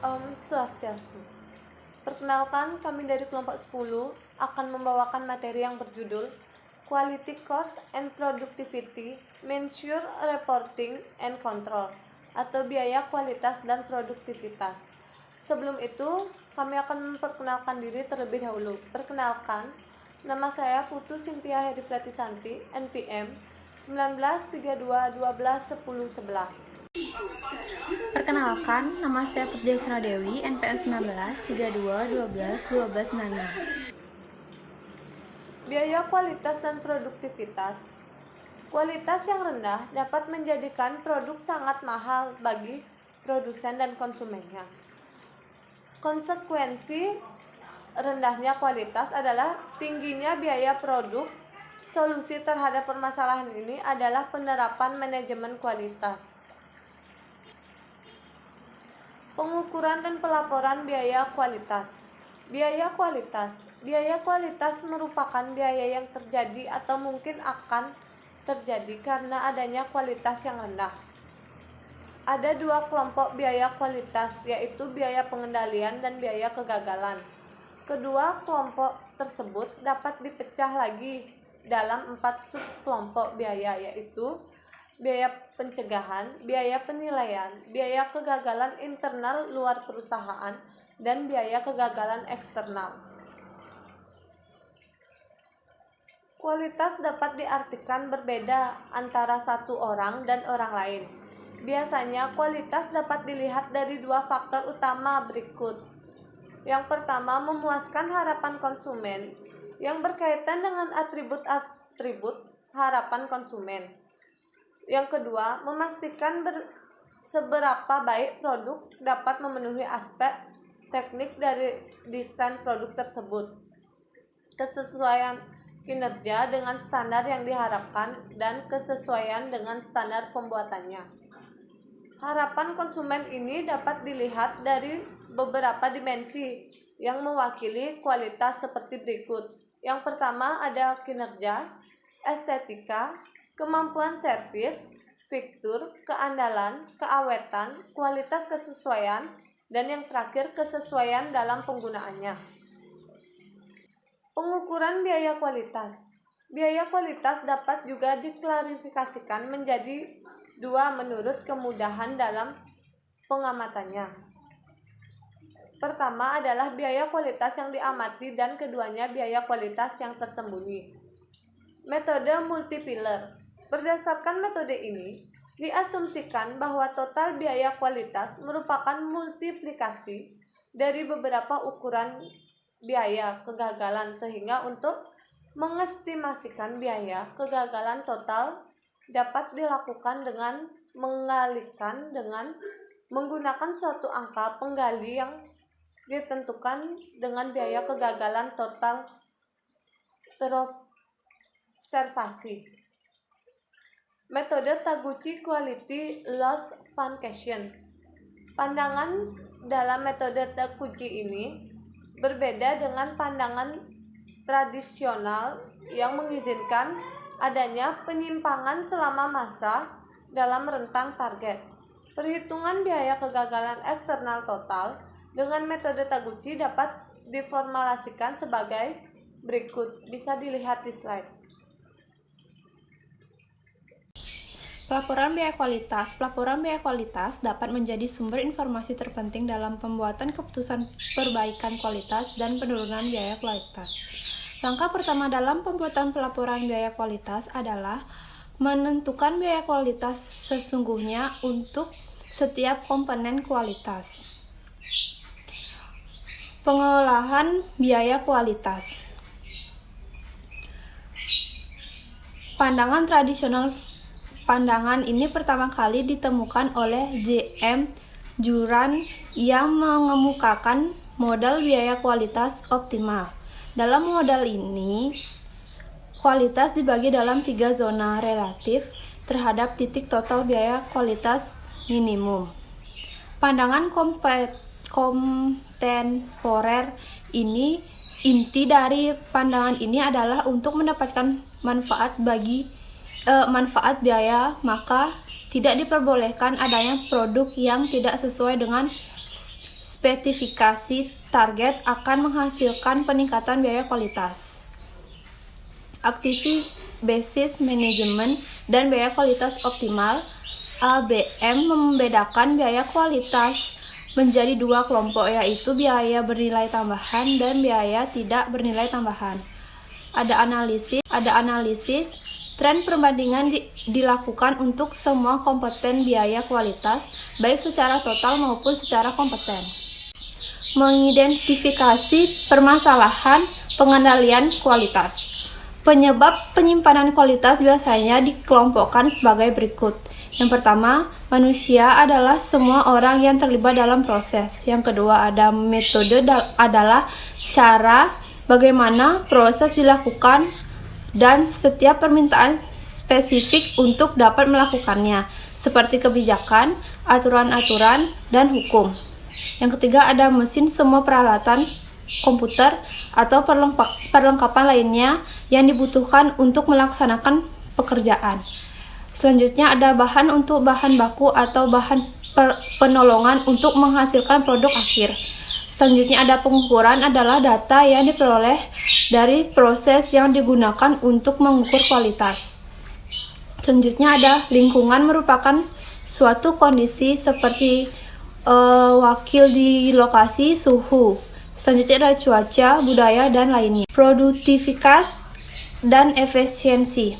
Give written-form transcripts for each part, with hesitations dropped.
Swastiastu. Perkenalkan, kami dari kelompok 10 akan membawakan materi yang berjudul Quality Cost and Productivity, Measure Reporting and Control, atau biaya kualitas dan produktivitas. Sebelum itu, kami akan memperkenalkan diri terlebih dahulu. Perkenalkan, nama saya Putu Cynthia Heri Pratisanti, NPM 1932121011. Perkenalkan, nama saya Putri Dewi, NPM 1932121296. Biaya kualitas dan produktivitas. Kualitas yang rendah dapat menjadikan produk sangat mahal bagi produsen dan konsumennya. Konsekuensi rendahnya kualitas adalah tingginya biaya produk. Solusi terhadap permasalahan ini adalah penerapan manajemen kualitas. Pengukuran dan pelaporan biaya kualitas. Biaya kualitas. Biaya kualitas merupakan biaya yang terjadi atau mungkin akan terjadi karena adanya kualitas yang rendah. Ada dua kelompok biaya kualitas, yaitu biaya pengendalian dan biaya kegagalan. Kedua kelompok tersebut dapat dipecah lagi dalam 4 subkelompok biaya, yaitu biaya pencegahan, biaya penilaian, biaya kegagalan internal luar perusahaan, dan biaya kegagalan eksternal. Kualitas dapat diartikan berbeda antara satu orang dan orang lain. Biasanya kualitas dapat dilihat dari dua faktor utama berikut. Yang pertama, memuaskan harapan konsumen yang berkaitan dengan atribut-atribut harapan konsumen. Yang kedua, memastikan seberapa baik produk dapat memenuhi aspek teknik dari desain produk tersebut, kesesuaian kinerja dengan standar yang diharapkan, dan kesesuaian dengan standar pembuatannya. Harapan konsumen ini dapat dilihat dari beberapa dimensi yang mewakili kualitas seperti berikut. Yang pertama ada kinerja, estetika, kemampuan servis, fitur, keandalan, keawetan, kualitas kesesuaian, dan yang terakhir kesesuaian dalam penggunaannya. Pengukuran biaya kualitas. Biaya kualitas dapat juga diklarifikasikan menjadi dua menurut kemudahan dalam pengamatannya. Pertama adalah biaya kualitas yang diamati dan keduanya biaya kualitas yang tersembunyi. Metode multi-pillar. Berdasarkan metode ini, diasumsikan bahwa total biaya kualitas merupakan multiplikasi dari beberapa ukuran biaya kegagalan, sehingga untuk mengestimasikan biaya kegagalan total dapat dilakukan dengan mengalikan dengan menggunakan suatu angka penggali yang ditentukan dengan biaya kegagalan total terobservasi. Metode Taguchi Quality Loss Function. Pandangan dalam metode Taguchi ini berbeda dengan pandangan tradisional yang mengizinkan adanya penyimpangan selama masa dalam rentang target. Perhitungan biaya kegagalan eksternal total dengan metode Taguchi dapat diformulasikan sebagai berikut. Bisa dilihat di slide. Pelaporan biaya kualitas. Pelaporan biaya kualitas dapat menjadi sumber informasi terpenting dalam pembuatan keputusan perbaikan kualitas dan penurunan biaya kualitas. Langkah pertama dalam pembuatan pelaporan biaya kualitas adalah menentukan biaya kualitas sesungguhnya untuk setiap komponen kualitas. Pengolahan biaya kualitas. Pandangan ini pertama kali ditemukan oleh J.M. Juran yang mengemukakan modal biaya kualitas optimal. Dalam modal ini, kualitas dibagi dalam 3 zona relatif terhadap titik total biaya kualitas minimum. Pandangan kontemporer ini, inti dari pandangan ini adalah untuk mendapatkan manfaat biaya, maka tidak diperbolehkan adanya produk yang tidak sesuai dengan spesifikasi target akan menghasilkan peningkatan biaya kualitas. Activity Basis Management dan biaya kualitas optimal (ABM) membedakan biaya kualitas menjadi dua kelompok, yaitu biaya bernilai tambahan dan biaya tidak bernilai tambahan. Ada analisis tren perbandingan dilakukan untuk semua komponen biaya kualitas, baik secara total maupun secara kompeten. Mengidentifikasi permasalahan pengendalian kualitas. Penyebab penyimpanan kualitas biasanya dikelompokkan sebagai berikut. Yang pertama, manusia adalah semua orang yang terlibat dalam proses. Yang kedua, ada metode adalah cara bagaimana proses dilakukan dan setiap permintaan spesifik untuk dapat melakukannya, seperti kebijakan, aturan-aturan, dan hukum. Yang ketiga, ada mesin, semua peralatan komputer atau perlengkapan lainnya yang dibutuhkan untuk melaksanakan pekerjaan. Selanjutnya ada bahan untuk bahan baku atau bahan penolongan untuk menghasilkan produk akhir. Selanjutnya ada pengukuran adalah data yang diperoleh dari proses yang digunakan untuk mengukur kualitas. Selanjutnya ada lingkungan, merupakan suatu kondisi seperti wakil di lokasi, suhu. Selanjutnya ada cuaca, budaya, dan lainnya. Produktivitas dan efisiensi.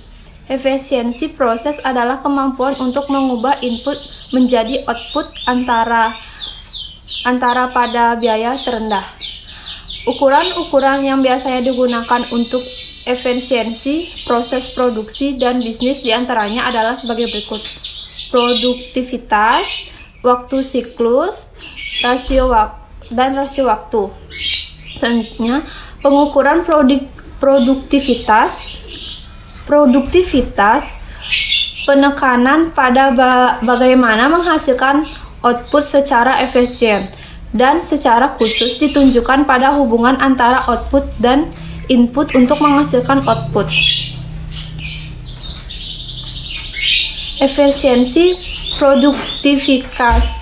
Efisiensi proses adalah kemampuan untuk mengubah input menjadi output antara pada biaya terendah. Ukuran-ukuran yang biasanya digunakan untuk efisiensi proses produksi dan bisnis diantaranya adalah sebagai berikut. Produktivitas, waktu siklus, rasio waktu. Selanjutnya, pengukuran produktivitas, penekanan pada bagaimana menghasilkan output secara efisien dan secara khusus ditunjukkan pada hubungan antara output dan input untuk menghasilkan output. Efisiensi produktivitas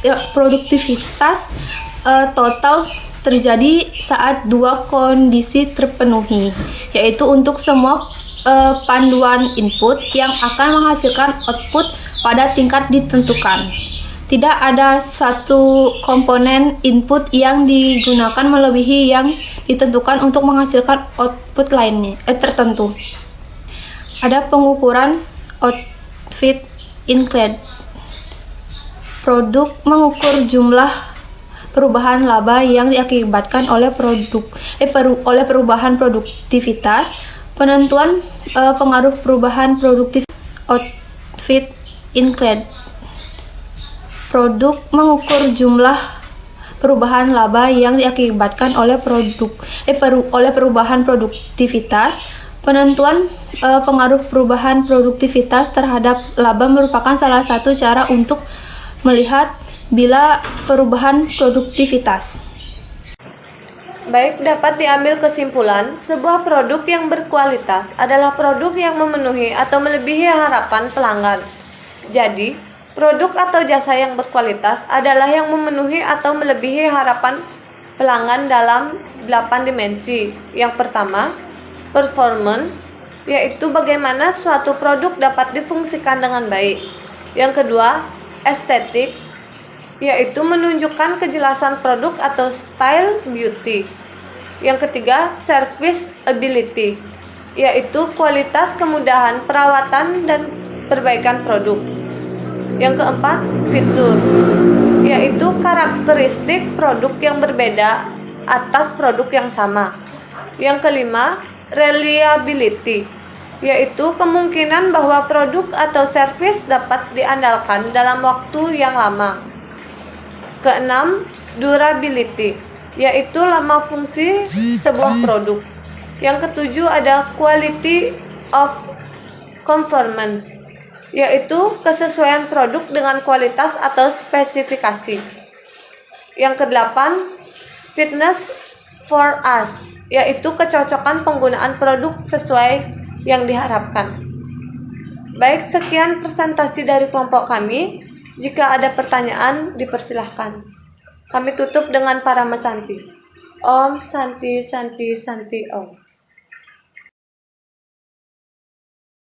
total terjadi saat dua kondisi terpenuhi, yaitu untuk semua panduan input yang akan menghasilkan output pada tingkat ditentukan. Tidak ada satu komponen input yang digunakan melebihi yang ditentukan untuk menghasilkan output lainnya tertentu. Ada pengukuran output include. Produk mengukur jumlah perubahan laba yang diakibatkan oleh perubahan produktivitas. Penentuan pengaruh perubahan produktif output include. Produk mengukur jumlah perubahan laba yang diakibatkan oleh perubahan produktivitas. Penentuan pengaruh perubahan produktivitas terhadap laba merupakan salah satu cara untuk melihat bila perubahan produktivitas. Baik, dapat diambil kesimpulan, sebuah produk yang berkualitas adalah produk yang memenuhi atau melebihi harapan pelanggan. Jadi, produk atau jasa yang berkualitas adalah yang memenuhi atau melebihi harapan pelanggan dalam 8 dimensi. Yang pertama, performance, yaitu bagaimana suatu produk dapat difungsikan dengan baik. Yang kedua, estetik, yaitu menunjukkan kejelasan produk atau style beauty. Yang ketiga, serviceability, yaitu kualitas, kemudahan, perawatan, dan perbaikan produk. Yang keempat, fitur, yaitu karakteristik produk yang berbeda atas produk yang sama. Yang kelima, reliability, yaitu kemungkinan bahwa produk atau servis dapat diandalkan dalam waktu yang lama. Keenam, durability, yaitu lama fungsi sebuah produk. Yang ketujuh ada quality of conformance, yaitu kesesuaian produk dengan kualitas atau spesifikasi. Yang kedelapan, fitness for us, yaitu kecocokan penggunaan produk sesuai yang diharapkan. Baik, sekian presentasi dari kelompok kami. Jika ada pertanyaan, dipersilahkan. Kami tutup dengan Parama Santi. Om Santi Santi Santi Om.